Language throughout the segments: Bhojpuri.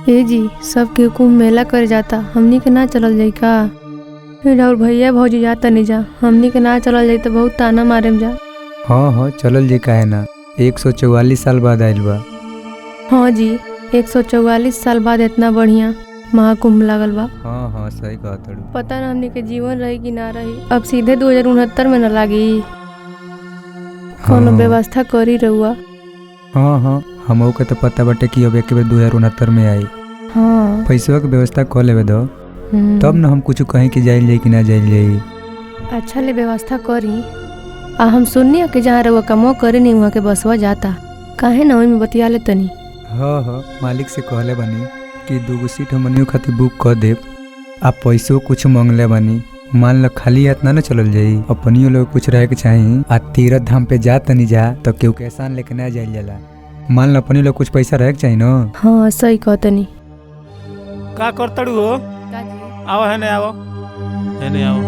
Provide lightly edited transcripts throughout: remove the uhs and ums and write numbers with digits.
ए जी, सब के कुंभ मेला कर जाता, हमनी के ना चलल जाई का? और भैया भौजी जाता नहीं जा, हमनी के ना चलल जाई तो बहुत ताना मारेम जा। हाँ चलल जी काहे ना, 144 साल बाद आइल बा। हाँ जी, 144 साल बाद इतना बढ़िया महाकुंभ लागल बा। हाँ सही कहा तड़ू। पता ना हमनी के जीवन रही कि ना रही, अब सीधे 2069 में न लागी। कोनो व्यवस्था करी रहुआ। हाँ हमहू के तो पता बाटे कि अब एक बेर 2069 में आई। हाँ पैसवा के व्यवस्था कर लेवे दो, तब न हम कुछ कहीं कि जाइल जाई कि ना जाइल जाई। अच्छा ले व्यवस्था करी। आ हम सुननी कि जहाँ रहुआ कमो करे नहीं वहाँ के बसवा जाता, काहे ना ओइमे बतिया ले तनी। हाँ मालिक से कहले बानी कि 2 सीट हमनियों खातिर बुक कर देब। आप पैसो कुछ मांगले बानी, मान लो खाली हाथ ना चलल जाई, अपनियो लोग कुछ रहे के चाही। आ तीरथ धाम पे जा तनी जा तो केहू के एहसान लेके ना जाइल जाला। मान लो अपनी लोग कुछ पैसा रहे के चाही न। हाँ सही कहतनी। का करतड़ू हो? आओ है आओ है आओ।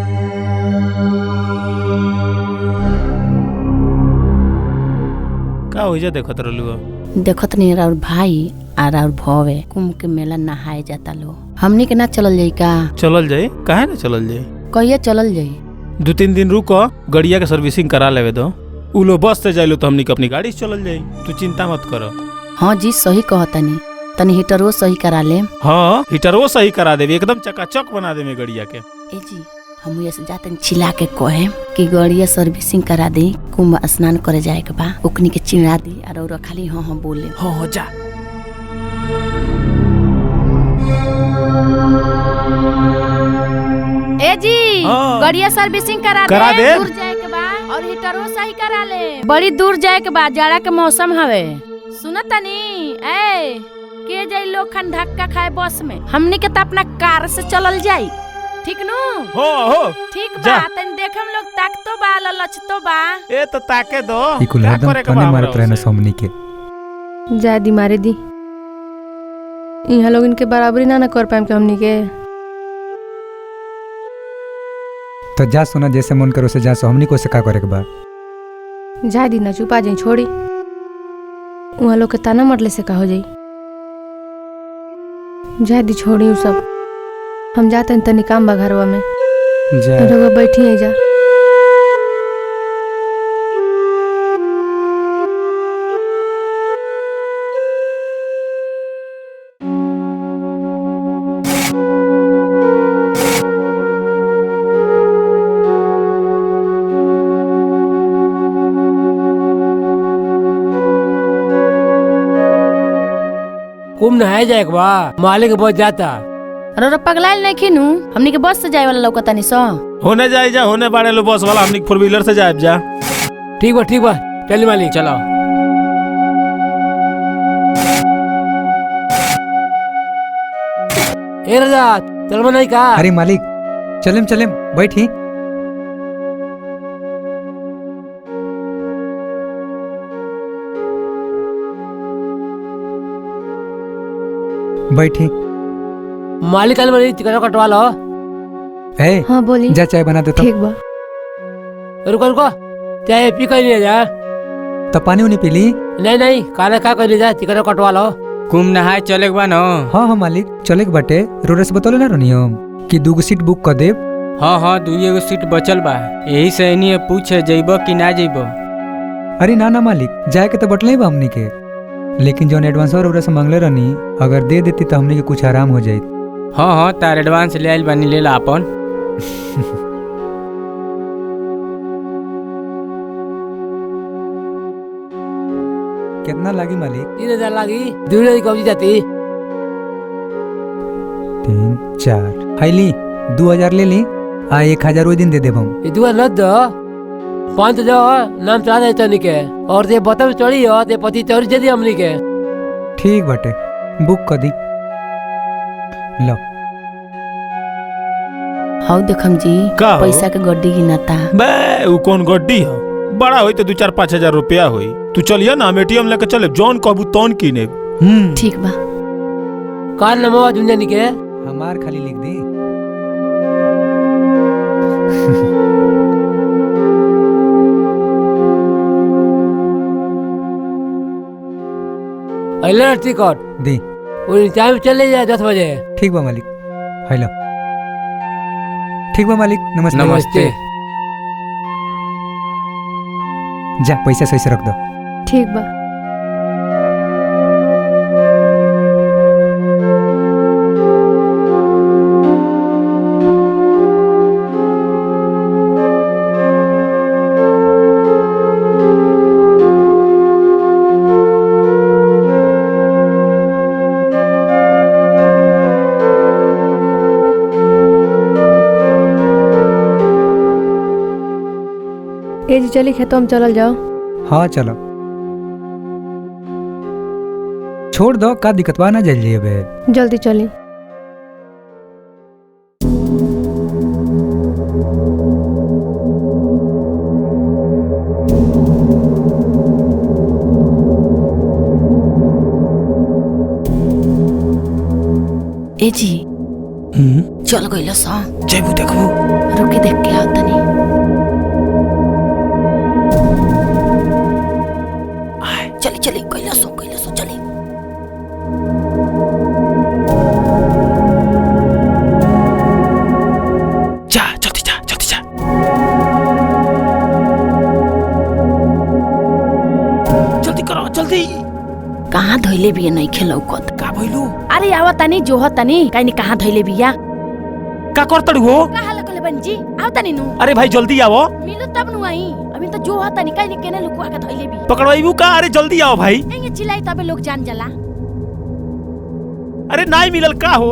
का हो जा देखत रहलू हो? देखत नहीं और भाई और भवे कुंभ के मेला नहाए जाता लो, हमनी के ना चलल जाई का? चलल जाई, काहे ना चलल जाई? कहिया चलल जाई? 2-3 दिन रुको, गड़िया के सर्विसिंग करा लेवे दो। उ लो बस से जाइलो तो हमनी के अपनी गाड़ी से चलल जाई, तू चिंता मत करो। हाँ जी सही कहतनी, तनी हीटरो सही करा ले। हाँ हीटरो सही करा देवी, एकदम चकाचक बना देवे गड़िया के। ए जी हम ऐसे जाते चिल्ला के कहे कि गड़िया सर्विसिंग करा दी, कुंभ स्नान करे जाए के बा, ओकनी के चिड़ा दी और खाली हाँ बोले। हाँ जा। ए जी गड़िया सर्विसिंग करा दे, दूर जाए के बा और हीटरो सही करा ले, बड़ी दूर जाए के बा, जाड़ा के मौसम हवे। सुनत तनी ए के जाई लोग खन धक्का खाए बस में, हमनी के त अपना कार से चलल जाई, ठीक नु? हो ठीक बा, तनी देखम लोग ताकतो बा ललचतो बा। ए तो ताके दो, ई कुल एकदम कने मारत रहना सोमनी के। जा दी मारे दी, यहाँ लोग इनके बराबरी ना कर पाएम के हमनी के। तो जा सुना, जैसे मन करो से जा, सो हमनी को से का करे के बा। जा दी ना, चुपा जाई, छोड़ी। वहाँ लोग के ताना मरले से का हो जाई। जा दी, छोड़ी उ सब, हम जाते हैं तनी काम बा घरवा में। जा रहुआ बैठी है जा। कुंभ नहाए जाए बा, मालिक बस जाता। अरे पगलाइल नहीं खिनू, हमनी के बस से जाए वाला लौकता नहीं सो। होने जाए जा, होने बाड़े लो बस वाला, हमनी 4 व्हीलर से जाए जा। ठीक बा चली मालिक चलो। ए राजा चल नहीं का? अरे मालिक चलेम बैठी। बैठी। मालिक कल मेरी टिकट कटवा लो। हाँ बोली। जा चाय बना देता। ठीक बा। रुको चाय पी कर लिया जा। तो पानी उनी पी ली? नहीं खाना का कर लिया, टिकट कटवा लो। कुंभ नहाए चले बा न? हाँ मालिक चले के बाटे, रोडे से बतौले ना रहनी हम कि 2 सीट बुक कर देब। हाँ 2 सीट बचल बा, यही से इन्हीं पूछे जइबो कि ना जइबो। अरे ना मालिक, जाए के तो बटले बा हमनी के, लेकिन जौन एडवांस और से मांगले रहनी अगर दे देती तो हमने के कुछ आराम हो जाये। हाँ तार एडवांस ले आइल बानी, ले ला अपन। कितना लागी मालिक? 3000 लागी। दूर कौजी जाती? 3 4 हाईली 2000 ले ली, आ 1000 वो दिन दे देब हम। 2000 लद दो, 5 दो, नाम चढ़ा दे तनी के, और दे बतम चढ़ी हो दे पति चढ़ी दे दी हमनी के। ठीक बाटे, बुक कर दी। लो हाउ देखम जी, का हो? पैसा के गड्डी गिनाता। बे उ कौन गड्डी हो? बड़ा होई तो 2-4-5 हजार रुपया होई। तू चलिए ना, हम एटीएम लेके चले, जौन कहबू तौन किने। ठीक बा। कार नंबर दुनिया निके हमार खाली लिख दी। अइले टिकट दी। उन टाइम चले जाए 10 बजे। ठीक बा मालिक। हेलो ठीक बा मालिक, नमस्ते। नमस्ते। जा पैसा सही से रख दो। ठीक बा। ए जी चली खेतों में चलल जाओ। हाँ चलो, छोड़ दो, का दिक्कत बा, ना जल्दी बे। जल्दी चली। ए जी चल गइल सा। जयबू देखबू। रुके देख के आओ तनी। चली चली गइल सो चली। जा जल्दी जा जल्दी जा। जल्दी करो जल्दी। कहाँ धइले बिया नहीं खेलौकत। का भइलू? अरे आवा तनी जोह तनी काइनी कहाँ धइले बिया। का करतड़ हो? कहाँ लगले बन जी आव तनी नु। अरे भाई जल्दी आओ। मिलो तब नु आई। अभी तो जोह तनी काइनी केने लुकुआ के धइले बिया। पकड़वाईबू का? अरे जल्दी आओ भाई। एंगे चिल्लाई तबे लोग जान जाला। अरे नाई मिलल का हो?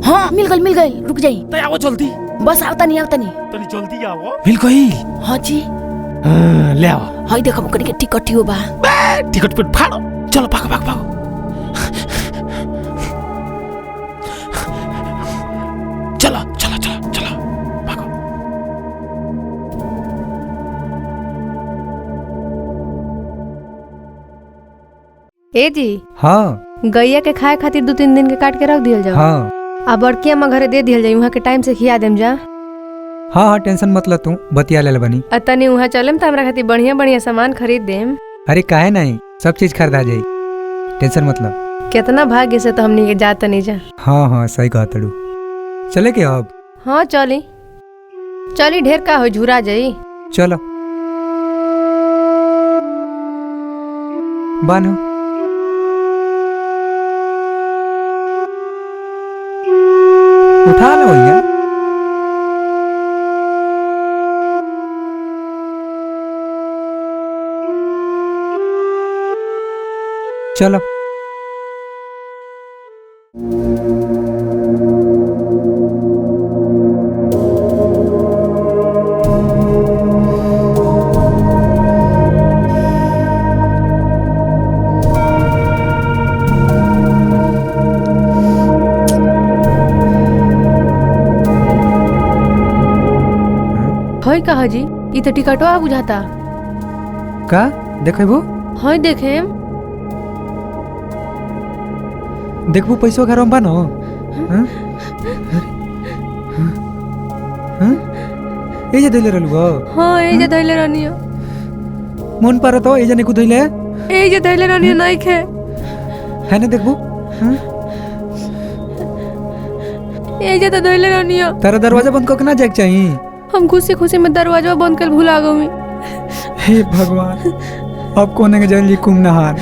हां मिल गइल रुक जाई। तो आओ जल्दी। बस आव तनी तनी जल्दी आओ। मिल गई। हां जी ले आओ। हाय देखो कनी के टिकट हो बा। टिकट पे फाड़ो। चलो भागो। चलो भागो। ए जी हाँ गैया के खाए खातिर 2-3 दिन के काट के रख दियल जाओ। हाँ अब बड़की अम्मा घरे दे दियल जाई, वहाँ के टाइम से खिया देम जा। हाँ हाँ टेंशन मत ल, तू बतिया ले बनी। तनी वहाँ चलेम त हमरा खातिर बढ़िया सामान खरीद देम। अरे काहे नहीं, सब चीज खरीदा जाई, टेंशन मत ल। कितना भाग्य से तो हमनी के जात नहीं जा। हाँ सही कहा तड़ू। चले के अब? हाँ चली ढेर का हो, झुरा जाई। चलो बानो। उठा लो भैया। चलो हई कहा जी, ई तो टिकटवा बुझाता। का देखबू? हई देखेम। देखबू पैसो घर में बनो। ए जे देले रहलू। हाँ ए जे धइले रहनियो। मन पर तो ए जे निकु धइले। ए जे धइले रहनियो नहीं खे। है ना देखबू? ए जे तो धइले रहनियो। तारा दरवाजा बंद करके ना जाए चाहिए। हम खुशी में दरवाजा बंद कर भुला गई। हे भगवान, अब कोने के जल्दी कुम नहार।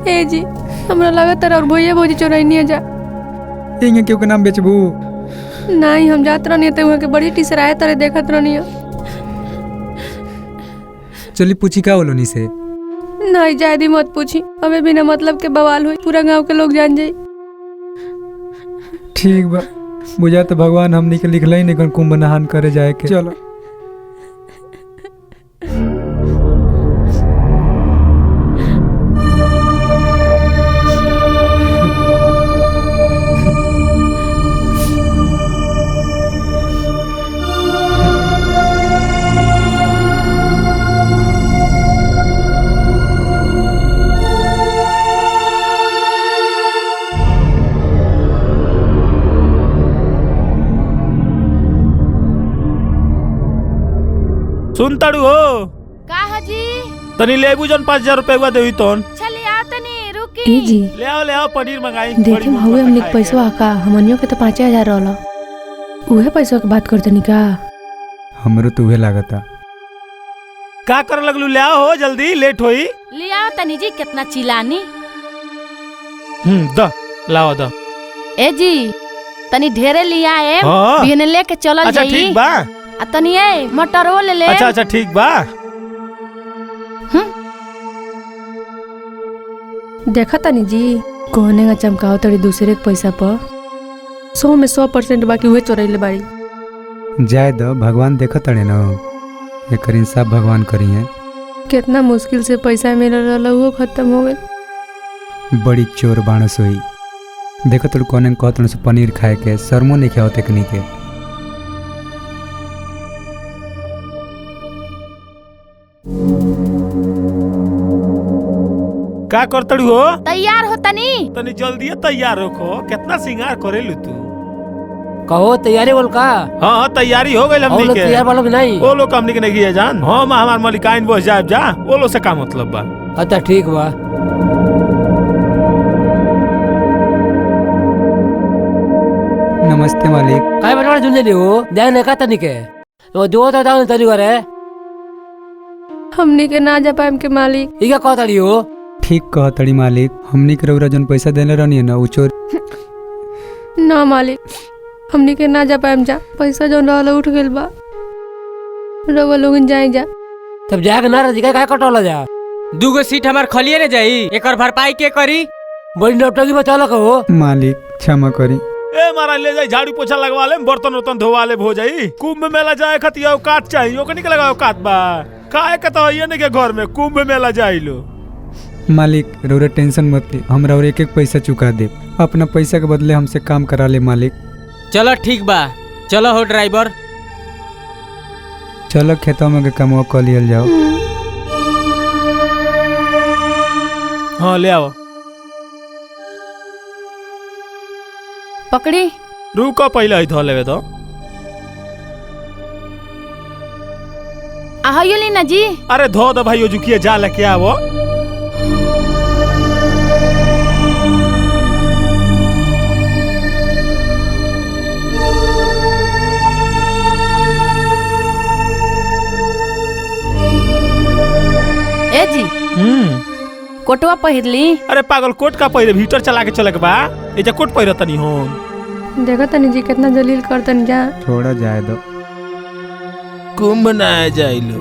ए जी हमरा लगा तारा और भैया भौजी चोरैनी जा। इंगे क्यों के नाम बेचबू? नहीं हम जात रहनी तो वहाँ के बड़ी टीसराए तारे देखत रहनी। चली पूछी का बोलोनी से। नहीं जायदी मत पूछी, हमें बिना मतलब के बवाल हुई, पूरा गांव के लोग जान जाई। ठीक बा, बुझा तो भगवान हमनी के लिखल ही नहीं कुंभ नहान करे जाए के। चलो सुन ताड़ू हो? का हाजी? तनी लेबू जन 5000 रुपया देवी तोन। चली आ तनी रुकी। ए जी ले आओ पनीर मंगाई। देखे भावे हमने पैसा का हमनियों के तो 5,000 रहला उहे पैसा के बात करतनी का। हमरो तो उहे लागता। का कर लगलू? ले आओ हो जल्दी, लेट होई। लिया तनी जी कितना चिलानी। द लाओ द। ए जी तनी ढेरे लिया है हाँ। बिहने लेके चलल अच्छा जाई। ठीक बा। आ तनी ए मटरो ले ले। अच्छा ठीक बा। देखा तनी जी कोने का चमकाओ तड़ी दूसरे के पैसा पर 100 में 100% बाकी उहे चोरैले बाड़ी। जाए दो, भगवान देखत तड़े न, एकर इंसाफ भगवान करी है। कितना मुश्किल से पैसा मिल रहा वो खत्म हो गए। बड़ी चोर बाणस हुई। देखो तोड़ कोने कहत से पनीर खाए के शर्मो नहीं खाओ तकनी के। का करतड़ू हो? तैयार हो तनी। तनी जल्दी तैयार रखो। कितना सिंगार करेलू तू? कहो तैयारी बोल का। हाँ तैयारी हो गई हमनी के। तैयार वालों की नहीं। वो लोग हमनी के नहीं किए जान। हम हमार मलिकाइन बस जाए जा। वो लोग से का मतलब बा? अच्छा ठीक बा। नमस्ते मालिक। काय बटवाड़ा झुंझे हो ध्यान का तनी के तो जो तो दाऊ तनी करे हमनी के ना जा पाएम के मालिक। ई का कहतड़ी हो? ठीक कहतड़ी मालिक। हमनी के रउरा जन पैसा देले रहनी है ना उ चोर। ना मालिक हमनी के ना जा पाएम जा। पैसा जो रहल उठ गेल बा। रउआ लोगन जाए जा। तब जाके ना रही काय कटोला जा। 2 सीट हमार खलिए ने जाई, एकर भरपाई के करी? बड़ी नौटंकी में चला कहो। मालिक क्षमा करी। ए मारा ले जाई, झाड़ू पोछा लगवा ले, बर्तन वर्तन धोवा ले हो जाई। कुंभ मेला जाए खतिया औकात चाहिए। ओके निकल लगा औकात बा। काहे के तो ये नहीं के घर में कुंभ मेला जाई लो। मालिक रउरा टेंशन मत ली, हम रउरा एक पैसा चुका दे। अपना पैसा के बदले हमसे काम करा ले मालिक। चलो ठीक बा, चलो हो ड्राइवर। चलो खेतों में के कमवा कर लियल जाओ। हाँ ले आओ। पकड़ी। रुको पहले ही धो लेवे तो। आइयो ली ना जी। अरे धो दो भाई, जुकिए जा लेके आओ। ए जी कोटवा पहिर ली। अरे पागल कोट का पहिरे, भीतर चला के चले के बा। एजा कोट पहिरे तनी हो। देखा तनी जी कितना जलील करतनी जा। थोड़ा जाए दो। कुंभ नहाए जाइलो।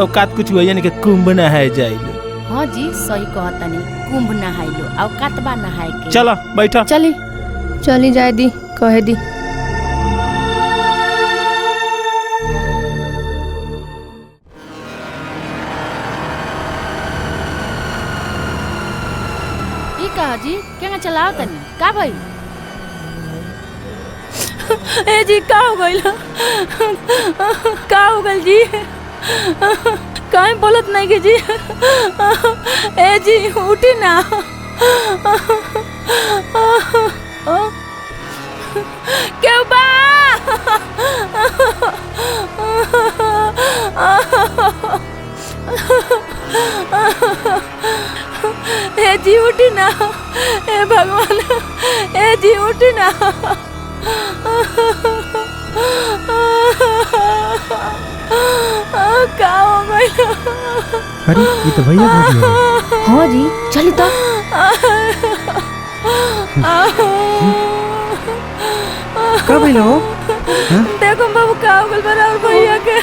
औकात कुछ हुआ नहीं के कुंभ नहाए जाइलो। हाँ जी सही कहतनी। कुंभ नहाइलो औकात बा नहाए के। चलो बैठो। चली जाए दी कहे दी। का जी क्या चलाओ तनी का भाई? ए जी का हो गइल? का हो गइल जी? काहे बोलत नहीं के जी? ए जी उठी ना। क्यों बा? ए जी उठी ना। ए भगवान ए जी उठी ना। का हो गइल? अरे ये तो भैया भौजी है। हाँ जी चली तो। का भइल हो? देखो बाबू का हो गइल बड़ा और भैया के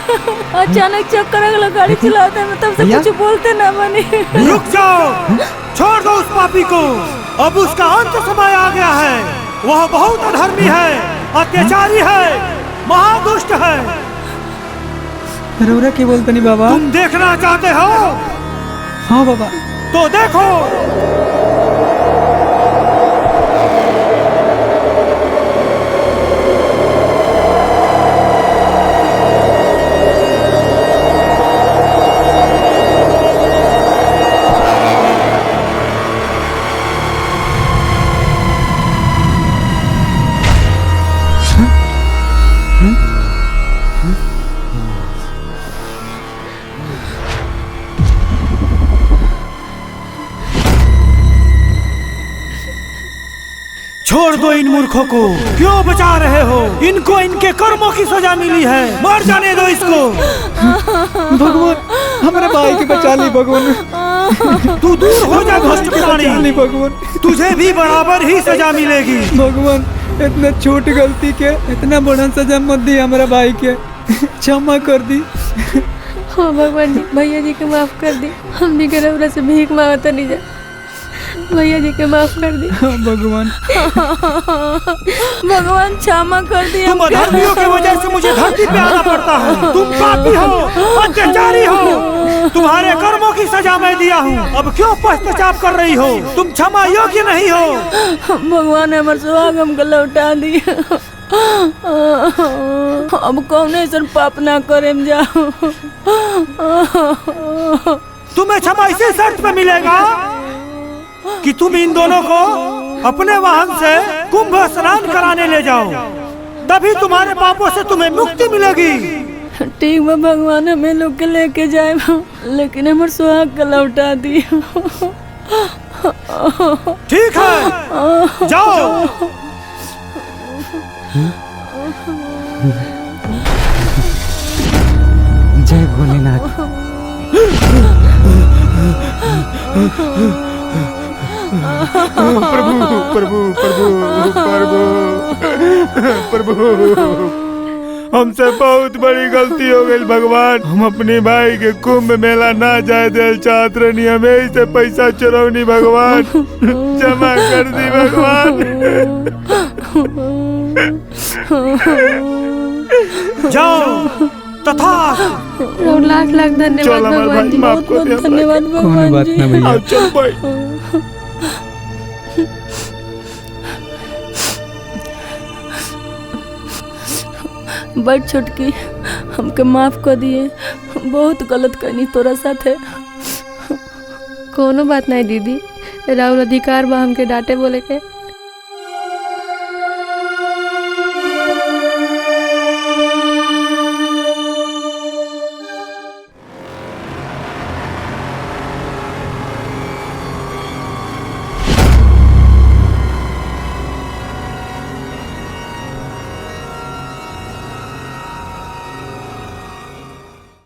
अचानक चक्कर आ गया गाड़ी चलाते में, तब से भैया? कुछ बोलते ना बनी। रुक जाओ, छोड़ दो उस पापी को। अब उसका अंत समय आ गया है। वह बहुत अधर्मी है, अत्याचारी है, महादुष्ट है। रउरा के बोलतनी बाबा? तुम देखना चाहते हो हाँ बाबा। तो देखो। छोड़ दो इन मूर्खों को, क्यों बचा रहे हो? इनको इनके कर्मों की सजा मिली है, मार जाने दो इसको। भगवान हमारे भाई के बचा ली भगवान। तू दूर हो जा दुष्ट प्राणी, भगवान तुझे भी बराबर ही सजा मिलेगी। भगवान इतना छोट गलती के इतना बड़ा सजा मत दी हमारा भाई के, क्षमा कर दी। हाँ भगवान जी, भैया जी के माफ कर दी। हमनी के रउरा से भीख मांगता नहीं जा, भैया जी के माफ कर दी। हाँ भगवान भगवान क्षमा कर दिए। तुम अधर्मियों की वजह से मुझे धरती पे आना पड़ता है। तुम पापी हो, अत्याचारी हो, तुम्हारे कर्मों की सजा मैं दिया हूँ। अब क्यों पश्चाताप कर रही हो? तुम क्षमा योग्य नहीं हो। भगवान हमारे सुहाग हमको लौटा दिए। अब कौन ऐसा पाप ना करे जाओ। तुम्हें क्षमा इसी शर्त पे मिलेगा कि तुम इन दोनों को अपने वाहन से कुंभ स्नान कराने ले जाओ, तभी तुम्हारे पापों से तुम्हें मुक्ति मिलेगी। ठीक है भगवान, हमें लोग के लेके जाए, लेकिन हमारे सुहाग का लौटा दिए। ठीक है, जाओ। जय भोलेनाथ। प्रभु प्रभु प्रभु प्रभु प्रभु, हमसे बहुत बड़ी गलती हो गई भगवान। हम अपने भाई के कुंभ मेला ना जाए दिल चाहत रहनी, हमें से पैसा चुरौनी भगवान, क्षमा कर दी भगवान। जाओ तथा लाख लाख धन्यवाद भगवान जी, माफ बहुत बहुत धन्यवाद कोई भगवान बात जी। ना भैया। चल भाई। बड़ छोटकी, हमके माफ कर दिए, बहुत गलत करनी तोरा साथे। कोनो बात नहीं दीदी, राउर अधिकार बा हमके डांटे बोले के।